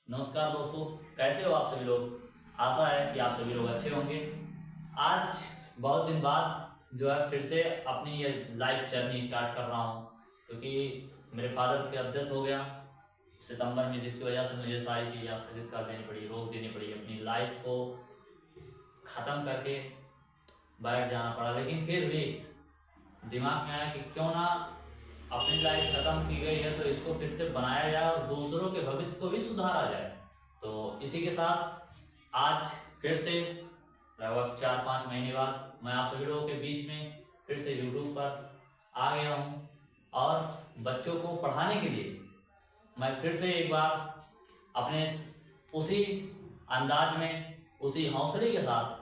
नमस्कार दोस्तों, कैसे हो आप सभी लोग। आशा है कि आप सभी लोग अच्छे होंगे। आज बहुत दिन बाद जो है फिर से अपनी ये लाइफ जर्नी स्टार्ट कर रहा हूँ, क्योंकि मेरे फादर की डेथ हो गया सितंबर में, जिसकी वजह से मुझे सारी चीज़ें स्थगित कर देनी पड़ी, रोक देनी पड़ी, अपनी लाइफ को ख़त्म करके बैठ जाना पड़ा। लेकिन फिर भी दिमाग में आया कि क्यों ना अपनी लाइफ खत्म की गई है तो इसको फिर से बनाया जाए और दूसरों के भविष्य को भी सुधारा जाए। तो इसी के साथ आज फिर से लगभग 4-5 महीने बाद मैं आप सभी लोगों के बीच में फिर से यूट्यूब पर आ गया हूँ और बच्चों को पढ़ाने के लिए मैं फिर से एक बार अपने उसी अंदाज में, उसी हौसले के साथ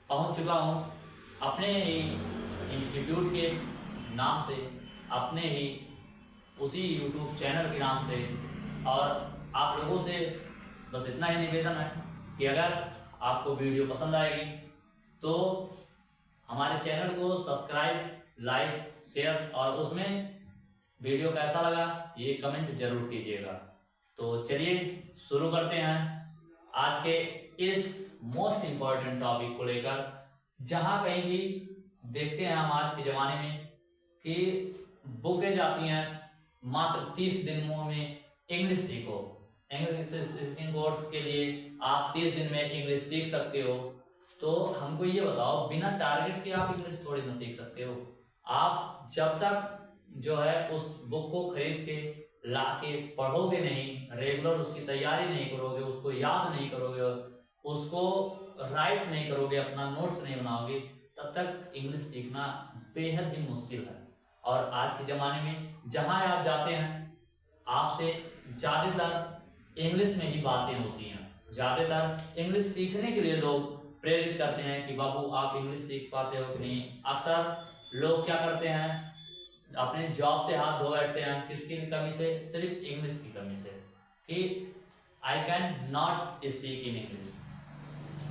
पहुँच चुका हूँ अपने ही इंस्टीट्यूट के नाम से, अपने ही उसी यूट्यूब चैनल के नाम से। और आप लोगों से बस इतना ही निवेदन है कि अगर आपको वीडियो पसंद आएगी तो हमारे चैनल को सब्सक्राइब, लाइक, शेयर और उसमें वीडियो कैसा लगा ये कमेंट जरूर कीजिएगा। तो चलिए शुरू करते हैं आज के इस मोस्ट इम्पॉर्टेंट टॉपिक को लेकर। जहाँ कहीं भी देखते हैं हम आज के ज़माने में कि बुकें जाती हैं मात्र 30 दिनों में इंग्लिश सीखो, इंग्लिश स्पीकिंग कोर्स के लिए आप 30 दिन में इंग्लिश सीख सकते हो। तो हमको ये बताओ, बिना टारगेट के आप इंग्लिश थोड़ी ना सीख सकते हो। आप जब तक जो है उस बुक को खरीद के ला के पढ़ोगे नहीं, रेगुलर उसकी तैयारी नहीं करोगे, उसको याद नहीं करोगे, उसको राइट नहीं करोगे, अपना नोट्स नहीं बनाओगे, तब तक इंग्लिश सीखना बेहद ही मुश्किल है। और आज के ज़माने में जहाँ आप जाते हैं आपसे ज़्यादातर इंग्लिश में ही बातें होती हैं। ज़्यादातर इंग्लिश सीखने के लिए लोग प्रेरित करते हैं कि बाबू आप इंग्लिश सीख पाते हो कि नहीं। अक्सर लोग क्या करते हैं, अपने जॉब से हाथ धो बैठते हैं, किसकी कमी से, सिर्फ इंग्लिश की कमी से, कि I can not speak in English,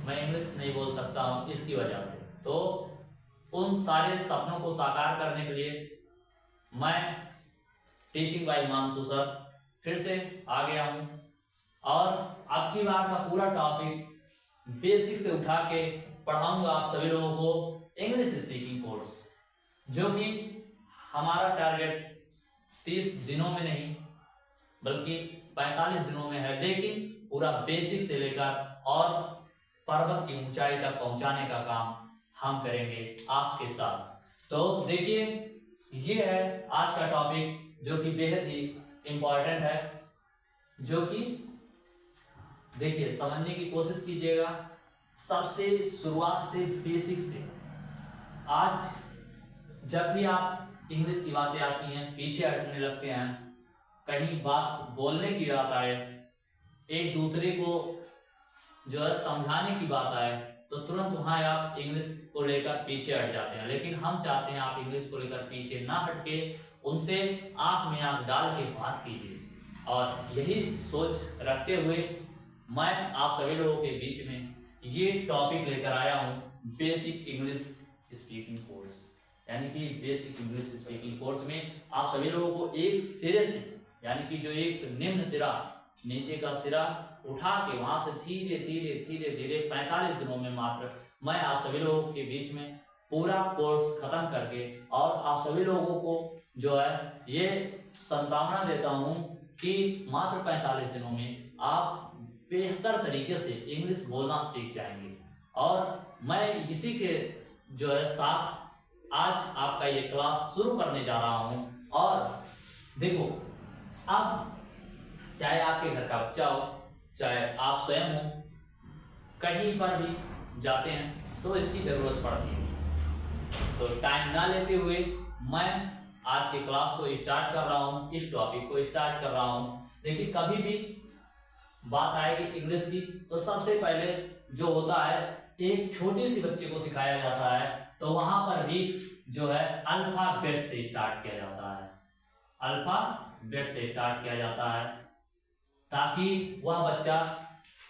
मैं इंग्लिश नहीं बोल सकता हूँ इसकी वजह से। तो उन सारे सपनों को साकार करने के लिए मैं टीचिंग बाय हिमांशु सर फिर से आ गया हूँ और अब की बार का पूरा टॉपिक बेसिक से उठा के पढ़ाऊंगा आप सभी लोगों को इंग्लिश स्पीकिंग कोर्स, जो कि हमारा टारगेट 30 दिनों में नहीं बल्कि 45 दिनों में है, लेकिन पूरा बेसिक से लेकर और पर्वत की ऊंचाई तक पहुंचाने का काम हम करेंगे आपके साथ। तो देखिए, ये है आज का टॉपिक जो कि बेहद ही इम्पॉर्टेंट है, जो कि देखिए समझने की कोशिश कीजिएगा सबसे शुरुआत से, बेसिक से। आज जब भी आप इंग्लिश की बातें आती हैं पीछे हटने लगते हैं, कहीं बात बोलने की बात आए, एक दूसरे को जो है समझाने की बात आए, तो तुरंत वहाँ आप इंग्लिश को लेकर पीछे हट जाते हैं। लेकिन हम चाहते हैं आप इंग्लिश को लेकर पीछे ना हटके उनसे आंख में आंख डाल के बात कीजिए। और यही सोच रखते हुए मैं आप सभी लोगों के बीच में ये टॉपिक लेकर आया हूँ, बेसिक इंग्लिश स्पीकिंग कोर्स। यानी कि बेसिक इंग्लिश स्पीकिंग कोर्स में आप सभी लोगों को एक सिरे से, यानी कि जो एक निम्न सिरा, नीचे का सिरा उठा के वहां से धीरे धीरे धीरे धीरे 45 दिनों में मात्र मैं आप सभी लोगों के बीच में पूरा कोर्स खत्म करके और आप सभी लोगों को जो है ये संभावना देता हूं कि मात्र 45 दिनों में आप बेहतर तरीके से इंग्लिश बोलना सीख जाएंगे। और मैं इसी के जो है साथ आज आपका ये क्लास शुरू करने जा रहा हूं। और देखो, अब चाहे आपके घर का बच्चा हो, चाहे आप स्वयं हो, कहीं पर भी जाते हैं तो इसकी ज़रूरत पड़ती है। तो टाइम ना लेते हुए मैं आज के क्लास को स्टार्ट कर रहा हूँ, इस टॉपिक को स्टार्ट कर रहा हूँ। देखिए, कभी भी बात आएगी इंग्लिश की तो सबसे पहले जो होता है एक छोटी सी बच्चे को सिखाया जाता है, तो वहाँ पर भी जो है अल्फाबेट से स्टार्ट किया जाता है, अल्फाबेट से स्टार्ट किया जाता है, ताकि वह बच्चा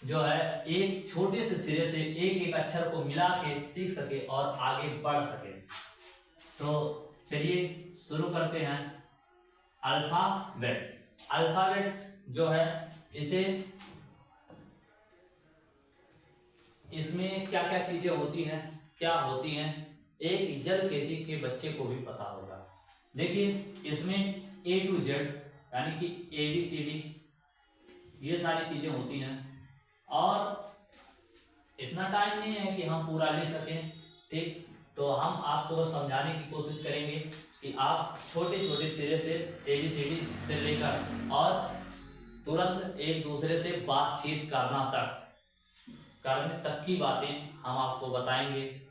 जो है एक छोटे से सिरे से एक एक अक्षर को मिला के सीख सके और आगे बढ़ सके। तो चलिए शुरू करते हैं। अल्फाबेट, अल्फाबेट जो है इसे इसमें क्या क्या चीजें होती हैं, क्या होती हैं, एक एलकेजी के बच्चे को भी पता होगा। देखिए इसमें A to Z यानी कि ABCD ये सारी चीजें होती हैं, और इतना टाइम नहीं है कि हम पूरा ले सकें, ठीक। तो हम आपको समझाने की कोशिश करेंगे कि आप छोटे छोटे सिरे से ABCD से लेकर और तुरंत एक दूसरे से बातचीत करने तक की बातें हम आपको बताएंगे।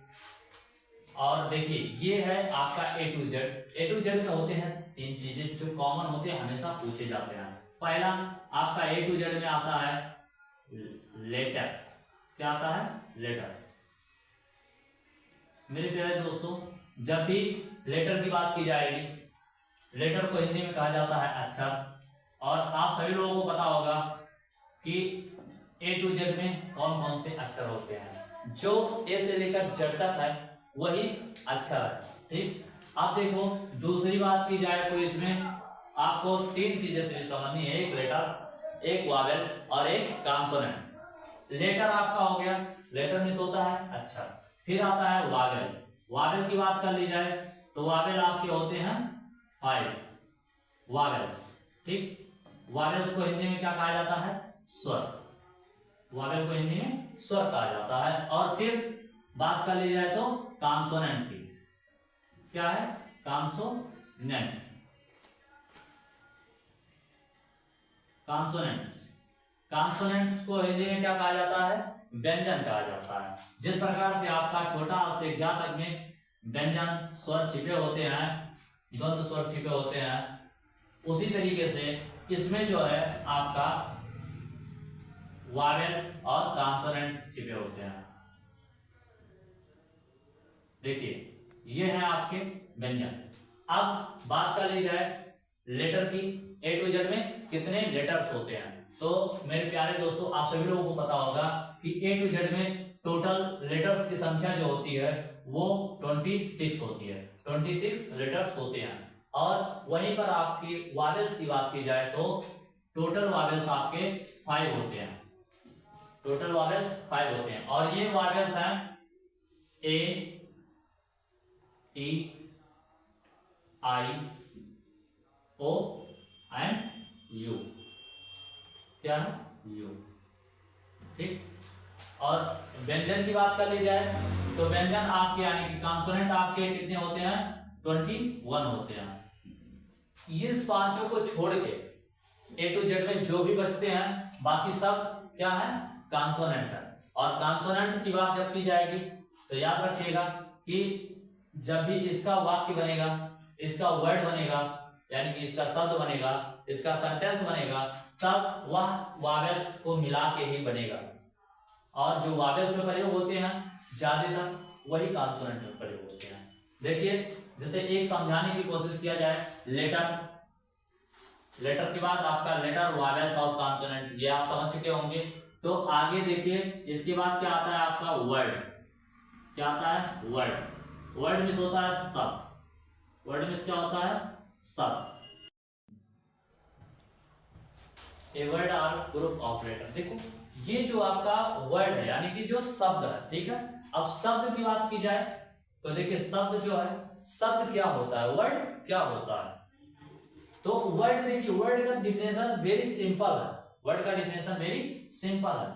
और देखिए ये है आपका A to Z। A to Z में होते हैं 3 चीजें जो कॉमन होते हैं, हमेशा पूछे जाते हैं। पहला आपका A to Z में आता है लेटर। क्या आता है? लेटर। मेरे प्यारे दोस्तों, जब भी लेटर की बात की जाएगी, लेटर को हिंदी में कहा जाता है अक्षर। और आप सभी लोगों को पता होगा कि A to Z में कौन कौन से अक्षर होते हैं। जो A से लेकर Z तक है वही अक्षर है, ठीक। अब देखो दूसरी बात की जाए तो इसमें आपको 3 चीजें समझनी है, एक लेटर, एक वावेल और एक कॉन्सोनेंट। लेटर आपका हो गया, लेटर मींस होता है अक्षर। फिर आता है वावेल। वावेल की बात कर ली जाए तो वावेल आपके होते हैं 5 वावेल्स, ठीक। वावेल्स को हिंदी में क्या कहा जाता है? स्वर। वावेल को हिंदी में स्वर कहा जाता है। और फिर बात कर ली जाए तो कॉन्सोनेंट की। क्या है? कॉन्सोनेंट। कॉन्सोनेंट्स को हिंदी में क्या कहा जाता है? व्यंजन कहा जाता है। जिस प्रकार से आपका छोटा से ज्ञ तक में व्यंजन स्वर छिपे होते हैं, द्वंद्व स्वर छिपे होते हैं, उसी तरीके से इसमें जो है आपका वावेल और कॉन्सोनेंट छिपे होते हैं। देखिए ये है आपके व्यंजन। अब बात कर ली जाए लेटर की। A to Z में कितने लेटर्स होते हैं? तो मेरे प्यारे दोस्तों, आप सभी लोगों को पता होगा कि A to Z में टोटल लेटर्स की संख्या जो होती है वो 26 होती है। 26 लेटर्स होते हैं। और वहीं पर आपकी वावेल्स की बात की जाए तो टोटल वावेल्स आपके 5 होते हैं। टोटल वावेल्स 5 होते हैं। और ये वावेल्स हैं A, E, I, O and U। क्या है? U, ठीक। और व्यंजन की बात कर ली जाए तो व्यंजन आपके यानी कि कॉन्सोनेंट आपके कितने होते हैं? 21 होते हैं। इस पांचों को छोड़ के A to Z में जो भी बचते हैं बाकी सब क्या है? कॉन्सोनेंट है। और कॉन्सोनेंट की बात जब की जाएगी तो याद रखिएगा कि जब भी इसका वाक्य बनेगा, इसका वर्ड बनेगा, यानी कि इसका शब्द बनेगा, इसका सेंटेंस बनेगा, तब वह वावेल्स को मिला के ही बनेगा। और जो वावेल्स में प्रयोग होते हैं ज्यादातर वही कॉन्सोनेंट में प्रयोग होते हैं। देखिए जैसे एक समझाने की कोशिश किया जाए, लेटर के बाद आपका लेटर, वावेल्स और कॉन्सोनेंट, ये आप समझ चुके होंगे। तो आगे देखिए इसके बाद क्या आता है आपका? वर्ड। क्या आता है? वर्ड। वर्ड मींस होता है शब्द। वर्ड मींस क्या होता है? शब्द। A word are group of letter. देखो ये जो आपका वर्ड है यानी कि जो शब्द है, ठीक है। अब शब्द की बात की जाए तो देखिए शब्द जो है, शब्द क्या होता है, वर्ड क्या होता है। तो वर्ड देखिए, वर्ड का डिफिनेशन वेरी सिंपल है। वर्ड का डिफिनेशन वेरी सिंपल है।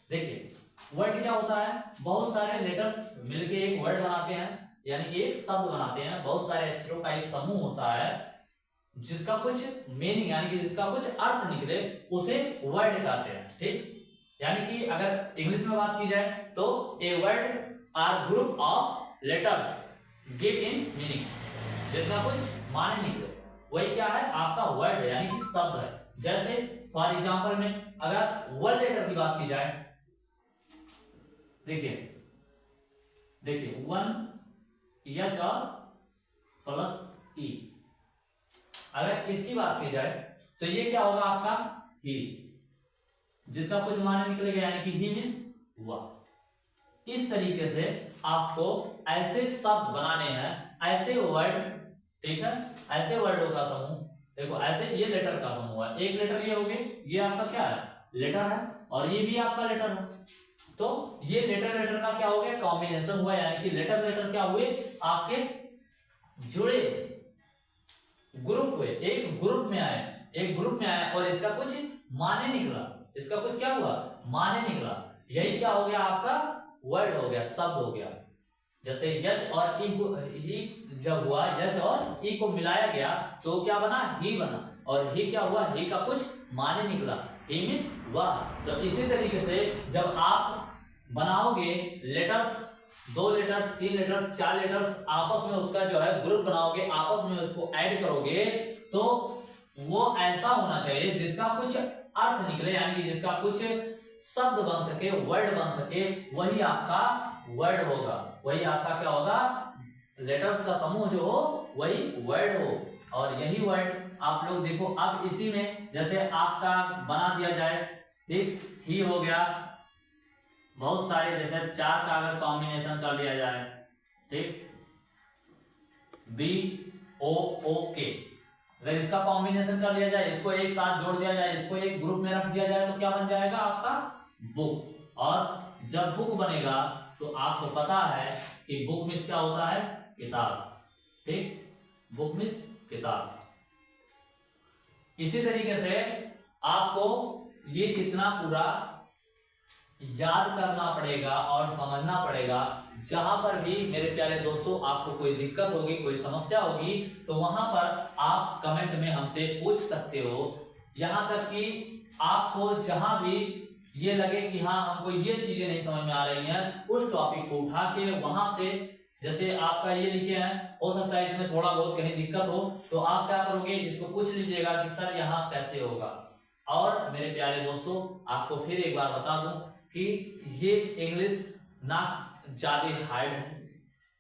देखिए वर्ड क्या होता है? बहुत सारे लेटर्स मिलके एक वर्ड बनाते हैं, यानी एक शब्द बनाते हैं। बहुत सारे अक्षरों का एक समूह होता है जिसका कुछ मीनिंग यानी कि जिसका कुछ अर्थ निकले, उसे वर्ड कहते हैं, ठीक। यानी कि अगर इंग्लिश में बात की जाए तो a word are group of letters give in meaning, जिसका कुछ माने निकले वही क्या है? आपका वर्ड है, यानी कि शब्द है। जैसे फॉर एग्जांपल में अगर वन लेटर की बात की जाए, देखिए वन एच और प्लस ई, अगर इसकी बात की जाए तो ये क्या होगा आपका? ही, जिसका कुछ माने निकलेगा, यानी कि ही मींस हुआ। इस तरीके से आपको ऐसे शब्द बनाने हैं, ऐसे वर्ड, ठीक है, ऐसे वर्डों का समूह। देखो ऐसे ये लेटर का समूह है। एक लेटर ये हो गई, ये आपका क्या है? लेटर है और ये भी आपका लेटर है। तो ये लेटर लेटर का क्या हो गया, कॉम्बिनेशन हुआ, यानी कि लेटर लेटर क्या हुए, आपके जुड़े ग्रुप हुए, एक ग्रुप में आए, एक ग्रुप में आए और इसका कुछ माने निकला, इसका कुछ क्या हुआ, माने निकला। यही क्या हो गया, आपका वर्ड हो गया, शब्द हो गया। जैसे यच और ई जब हुआ, यच और ई को मिलाया गया तो क्या बना, ही बना, और ही क्या हुआ, ही का कुछ माने निकला, ही मींस वह। तो इसी तरीके से जब आप बनाओगे लेटर्स, 2 लेटर्स, 3 लेटर्स, 4 लेटर्स, आपस में उसका जो है ग्रुप बनाओगे, आपस में उसको ऐड करोगे, तो वो ऐसा होना चाहिए जिसका कुछ अर्थ निकले, यानी कि जिसका कुछ शब्द बन सके, वर्ड बन सके, वही आपका वर्ड होगा, वही आपका क्या होगा, लेटर्स का समूह जो हो वही वर्ड हो। और यही वर्ड आप लोग देखो, अब इसी में जैसे आपका बना दिया जाए, ठीक, ही हो गया, बहुत सारे जैसे 4 का अगर कॉम्बिनेशन कर लिया जाए, ठीक, बी ओ ओ के, अगर इसका कॉम्बिनेशन कर लिया जाए, इसको एक साथ जोड़ दिया जाए, इसको एक ग्रुप में रख दिया जाए, तो क्या बन जाएगा आपका बुक। और जब बुक बनेगा तो आपको पता है कि बुक मीन्स क्या होता है, किताब, ठीक, बुक मीन्स किताब। इसी तरीके से आपको ये इतना पूरा याद करना पड़ेगा और समझना पड़ेगा। जहां पर भी मेरे प्यारे दोस्तों आपको कोई दिक्कत होगी, कोई समस्या होगी, तो वहां पर आप कमेंट में हमसे पूछ सकते हो। यहां तक कि आपको जहां भी ये लगे कि हाँ हमको ये चीजें नहीं समझ में आ रही हैं, उस टॉपिक को उठा के वहां से, जैसे आपका ये लिखे हैं, हो सकता है इसमें थोड़ा बहुत कहीं दिक्कत हो, तो आप क्या करोगे, इसको पूछ लीजिएगा कि सर यहाँ कैसे होगा। और मेरे प्यारे दोस्तों आपको फिर एक बार बता दूं कि ये इंग्लिश ना ज्यादा हार्ड है,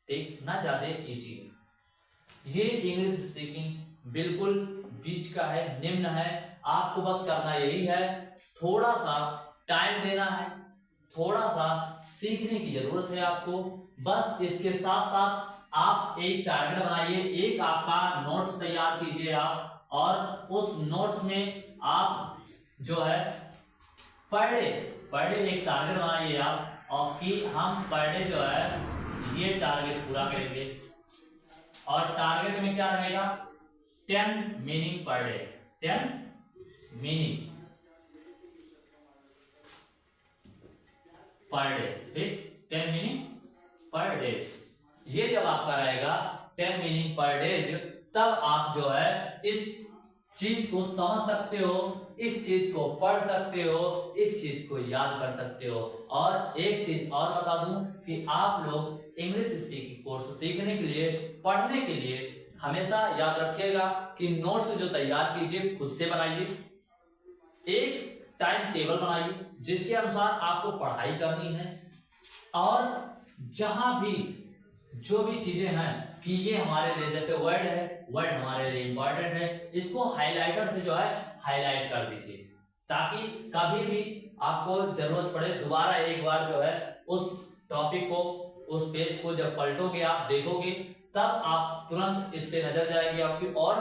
ठीक, ना ज्यादा इजी है, ये इंग्लिश स्पीकिंग बिल्कुल बीच का है, निम्न है। आपको बस करना यही है, थोड़ा सा टाइम देना है, थोड़ा सा सीखने की जरूरत है आपको। बस इसके साथ साथ आप एक टारगेट बनाइए, एक आपका नोट्स तैयार कीजिए आप, और उस नोट्स में आप जो है पर डे एक टारगेट बनाइए आप, और कि हम पर डे जो है ये टारगेट पूरा करेंगे। और टारगेट में क्या रहेगा, 10 meaning per day, 10 meaning per day, ठीक, 10 मीनिंग पर डे। ये जब आपका रहेगा 10 मीनिंग पर डे, तब आप जो है इस चीज को समझ सकते हो, इस चीज को पढ़ सकते हो, इस चीज को याद कर सकते हो। और एक चीज और बता दूं कि आप लोग इंग्लिश स्पीकिंग कोर्स सीखने के लिए, पढ़ने के लिए हमेशा याद रखिएगा कि नोट्स जो तैयार कीजिए खुद से बनाइए, एक टाइम टेबल बनाइए जिसके अनुसार आपको पढ़ाई करनी है। और जहां भी जो भी चीजें हैं कि ये हमारे लिए, जैसे वर्ड है, वर्ड हमारे लिए इंपॉर्टेंट है, इसको हाइलाइटर से जो है हाईलाइट कर दीजिए, ताकि कभी भी आपको जरूरत पड़े दोबारा एक बार जो है उस टॉपिक को, उस पेज को जब पलटोगे, आप देखोगे, तब आप तुरंत इस पे नजर जाएगी आपकी, और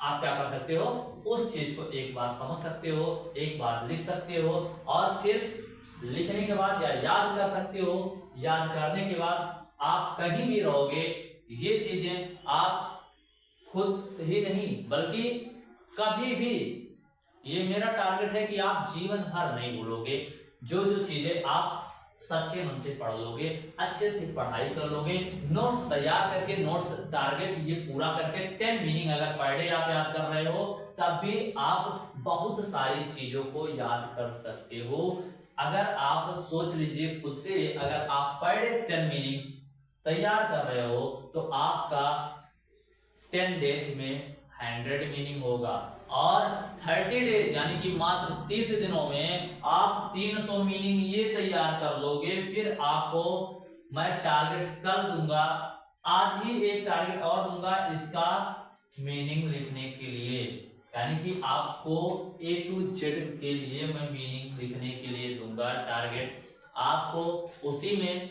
आप क्या कर सकते हो, उस चीज को एक बार समझ सकते हो, एक बार लिख सकते हो, और फिर लिखने के बाद या याद कर सकते हो। याद करने के बाद आप कहीं भी रहोगे, ये चीजें आप खुद ही नहीं बल्कि कभी भी, ये मेरा टारगेट है कि आप जीवन भर नहीं भूलोगे। जो जो चीजें आप सच्चे मन से पढ़ लोगे, अच्छे से पढ़ाई कर लोगे, नोट्स तैयार करके, नोट्स टारगेट ये पूरा करके 10 मीनिंग अगर पर डे आप याद कर रहे हो, तब भी आप बहुत सारी चीजों को याद कर सकते हो। अगर आप सोच लीजिए खुद से, अगर आप पर डे 10 मीनिंग्स तैयार कर रहे हो, तो आपका 10 डेज में 100 मीनिंग होगा, और 30 डेज यानी कि मात्र 30 दिनों में आप 300 मीनिंग ये तैयार कर लोगे। फिर आपको मैं टारगेट कर दूंगा, आज ही एक टारगेट और दूंगा इसका मीनिंग लिखने के लिए, यानी कि आपको A to Z के लिए मैं मीनिंग लिखने के लिए दूंगा टारगेट। आपको उसी में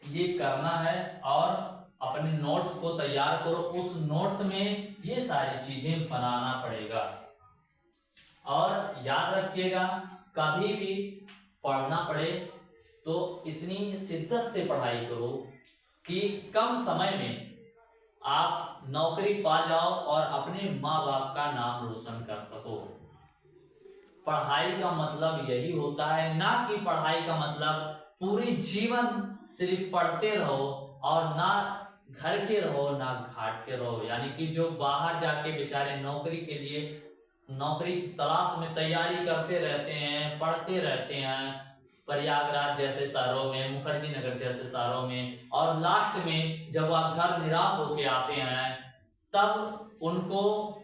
ये करना है, और अपने नोट्स को तैयार करो, उस नोट्स में ये सारी चीजें बनाना पड़ेगा। और याद रखिएगा, कभी भी पढ़ना पड़े तो इतनी शिद्दत से पढ़ाई करो कि कम समय में आप नौकरी पा जाओ और अपने माँ बाप का नाम रोशन कर सको। पढ़ाई का मतलब यही होता है, ना कि पढ़ाई का मतलब पूरी जीवन सिर्फ पढ़ते रहो और ना घर के रहो ना घाट के रहो। यानी कि जो बाहर जाके बेचारे नौकरी के लिए, नौकरी की तलाश में तैयारी करते रहते हैं, पढ़ते रहते हैं प्रयागराज जैसे शहरों में, मुखर्जी नगर जैसे शहरों में, और लास्ट में जब वह घर निराश होके आते हैं तब उनको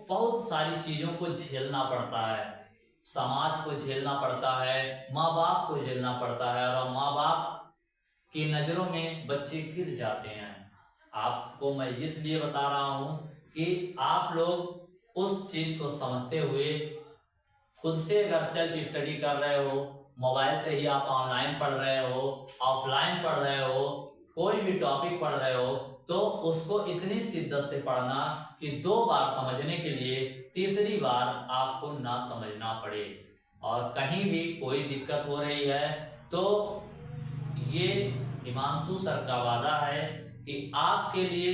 बहुत सारी चीजों को झेलना पड़ता है। समाज को झेलना पड़ता है, माँ बाप को झेलना पड़ता है, और माँ बाप की नजरों में बच्चे गिर जाते हैं। आपको मैं इसलिए बता रहा हूं कि आप लोग उस चीज को समझते हुए खुद से अगर सेल्फ स्टडी कर रहे हो, मोबाइल से ही आप ऑनलाइन पढ़ रहे हो, ऑफलाइन पढ़ रहे हो, कोई भी टॉपिक पढ़ रहे हो, तो उसको इतनी शिद्दत से पढ़ना कि 2 बार समझने के लिए तीसरी बार आपको ना समझना पड़े। और कहीं भी कोई दिक्कत हो रही है तो ये हिमांशु सर का वादा है कि आपके लिए,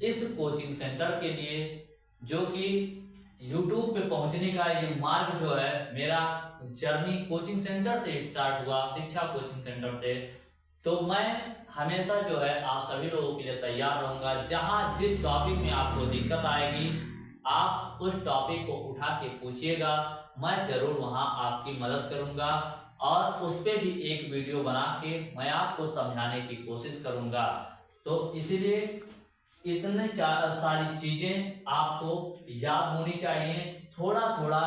इस कोचिंग सेंटर के लिए, जो कि YouTube पे पहुंचने का ये मार्ग जो है, मेरा जर्नी कोचिंग सेंटर से स्टार्ट हुआ, शिक्षा कोचिंग सेंटर से, तो मैं हमेशा जो है आप सभी लोगों के लिए तैयार रहूंगा। जहां जिस टॉपिक में आपको दिक्कत आएगी आप उस टॉपिक को उठा के पूछिएगा, मैं जरूर वहां आपकी मदद करूंगा और उस पर भी एक वीडियो बना के मैं आपको समझाने की कोशिश करूंगा। तो इसीलिए इतने सारी चीजें आपको याद होनी चाहिए। थोड़ा थोड़ा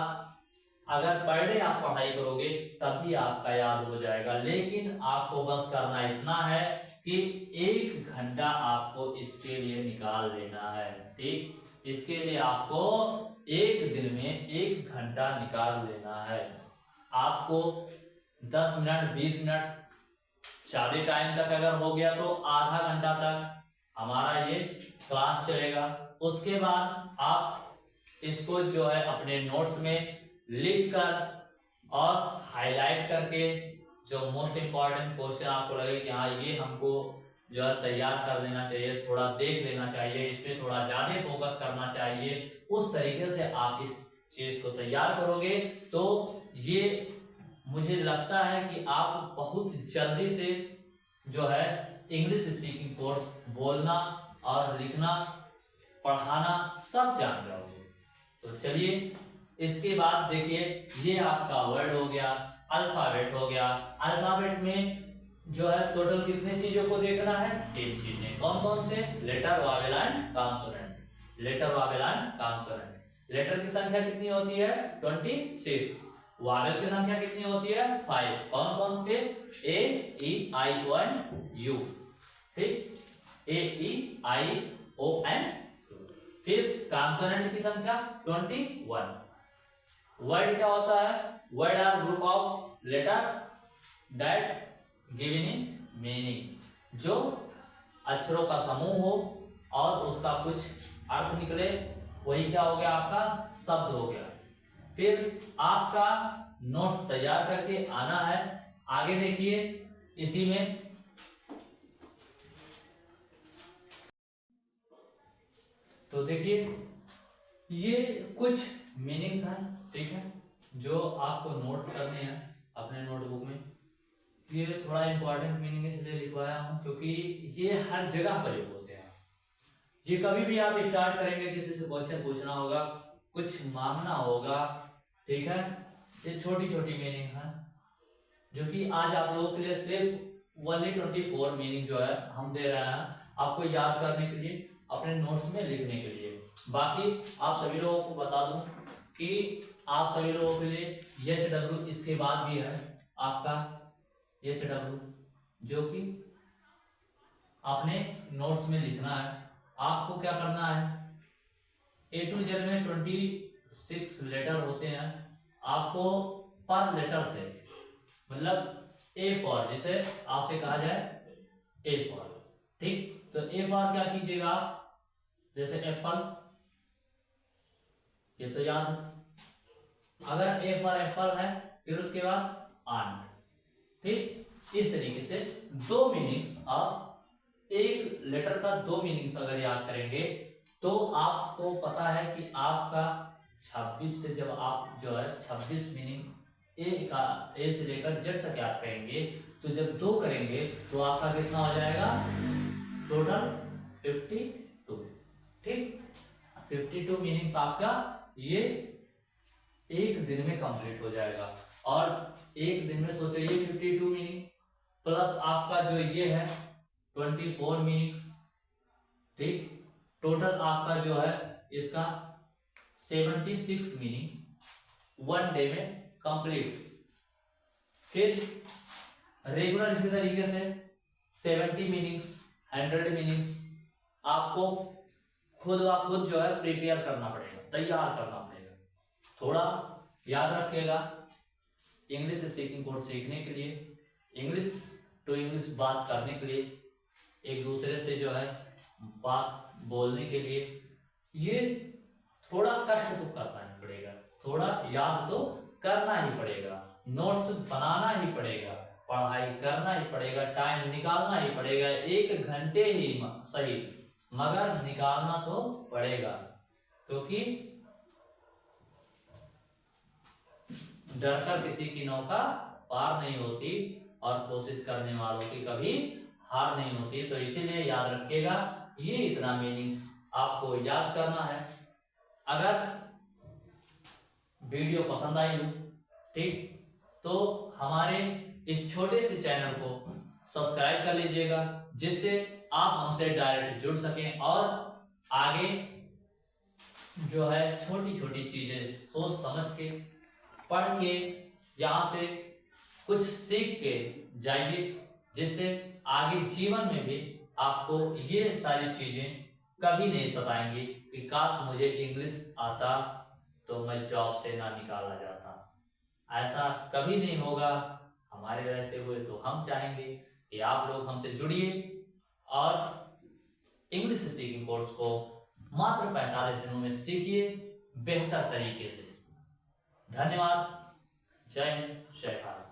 अगर पर डे आप पढ़ाई करोगे तभी आपका याद हो जाएगा, लेकिन आपको बस करना इतना है कि 1 घंटा आपको इसके लिए निकाल लेना है। ठीक, इसके लिए आपको एक दिन में 1 घंटा निकाल लेना है। आपको 10 मिनट 20 मिनट ज्यादा टाइम तक अगर हो गया तो आधा घंटा तक हमारा ये क्लास चलेगा। उसके बाद आप इसको जो है अपने नोट्स में लिख कर और हाईलाइट करके, जो मोस्ट इम्पॉर्टेंट क्वेश्चन आपको लगे कि हाँ ये हमको जो है तैयार कर लेना चाहिए, थोड़ा देख लेना चाहिए, इसमें थोड़ा ज़्यादा फोकस करना चाहिए, उस तरीके से आप इस चीज़ को तैयार करोगे तो ये मुझे लगता है कि आप बहुत जल्दी से जो है इंग्लिश स्पीकिंग कोर्स बोलना और लिखना, पढ़ाना सब जान जाओगे। तो चलिए, इसके बाद देखिए, ये आपका वर्ड हो गया, अल्फाबेट हो गया। अल्फाबेट में जो है टोटल कितने चीजों को देखना है? 3 चीजें। कौन कौन से? Letter, vowel and consonant. Letter, vowel and consonant. Letter की संख्या कितनी होती है? 26। वावेल की संख्या कितनी होती है? 5। कौन कौन से? A, E, I, O and U. ठीक, A, E, I, O and U. फिर कॉन्सोनेंट की संख्या 21। वर्ड क्या होता है? Word are group of letter that given in meaning. जो अक्षरों का समूह हो और उसका कुछ अर्थ निकले, वही क्या हो गया? आपका शब्द हो गया। फिर आपका नोट्स तैयार करके आना है। आगे देखिए, इसी में तो देखिए ये कुछ मीनिंग्स हैं, ठीक है, जो आपको नोट करने हैं अपने नोटबुक में। ये थोड़ा इंपॉर्टेंट मीनिंग इसलिए लिखवाया हूँ क्योंकि ये हर जगह प्रयोग होते हैं। ये कभी भी आप स्टार्ट करेंगे, किसी से क्वेश्चन पूछना होगा, कुछ मांगना होगा, ठीक है, ये छोटी छोटी मीनिंग है जो कि आज आप लोगों के लिए सिर्फ ओनली 24 मीनिंग जो है हम दे रहे हैं आपको याद करने के लिए, अपने नोट्स में लिखने के लिए। बाकी आप सभी लोगों को बता दूं कि आप सभी लोगों के लिए HW इसके बाद भी है आपका HW, जो कि आपने नोट्स में लिखना है। आपको क्या करना है? A to Z में 26 लेटर होते हैं। आपको पर लेटर से, मतलब A फॉर, जिसे आपसे कहा जाए A फॉर, ठीक, तो A फॉर क्या कीजिएगा आप? जैसे एप्पल, ये तो याद है, अगर ए फॉर एप्पल है फिर उसके बाद आंट। ठीक, इस तरीके से दो मीनिंग्स, आप एक लेटर का दो मीनिंग्स अगर याद करेंगे तो आपको पता है कि आपका 26 से, जब आप जो है 26 मीनिंग ए से लेकर जेड तक याद करेंगे, तो जब दो करेंगे तो आपका कितना हो जाएगा टोटल 52। ठीक, 52 मीनिंग्स आपका ये एक दिन में कंप्लीट हो जाएगा। और एक दिन में सोचो ये 52 मीनिंग प्लस आपका जो ये है 24 मीनिंग्स। ठीक, टोटल आपका जो है इसका 76 मीनिंग वन डे में कंप्लीट। फिर रेगुलर इसी तरीके से 70 मीनिंग्स, 100 मीनिंग्स आपको खुद व खुद जो है प्रिपेयर करना पड़ेगा, तैयार करना पड़ेगा। थोड़ा याद रखिएगा, इंग्लिश स्पीकिंग कोर्स सीखने के लिए, इंग्लिश टू इंग्लिश बात करने के लिए, एक दूसरे से जो है बात बोलने के लिए, ये थोड़ा कष्ट तो करना ही पड़ेगा, थोड़ा याद तो करना ही पड़ेगा, नोट्स बनाना ही पड़ेगा, पढ़ाई करना ही पड़ेगा, टाइम निकालना ही पड़ेगा, 1 घंटे ही सही मगर निकालना तो पड़ेगा। क्योंकि डरकर किसी की नौका पार नहीं होती और कोशिश करने वालों की कभी हार नहीं होती। तो इसीलिए याद रखिएगा, ये इतना मीनिंग्स आपको याद करना है। अगर वीडियो पसंद आई हो, ठीक, तो हमारे इस छोटे से चैनल को सब्सक्राइब कर लीजिएगा, जिससे आप हमसे डायरेक्ट जुड़ सकें और आगे जो है छोटी छोटी चीजें सोच समझ के, पढ़ के, यहाँ से कुछ सीख के जाइए, जिससे आगे जीवन में भी आपको ये सारी चीजें कभी नहीं सताएंगी कि काश मुझे इंग्लिश आता तो मैं जॉब से ना निकाला जाता। ऐसा कभी नहीं होगा हमारे रहते हुए। तो हम चाहेंगे कि आप लोग हमसे जुड़िए और इंग्लिश स्पीकिंग कोर्स को मात्र 45 दिनों में सीखिए बेहतर तरीके से। धन्यवाद। जय हिंद, जय भारत।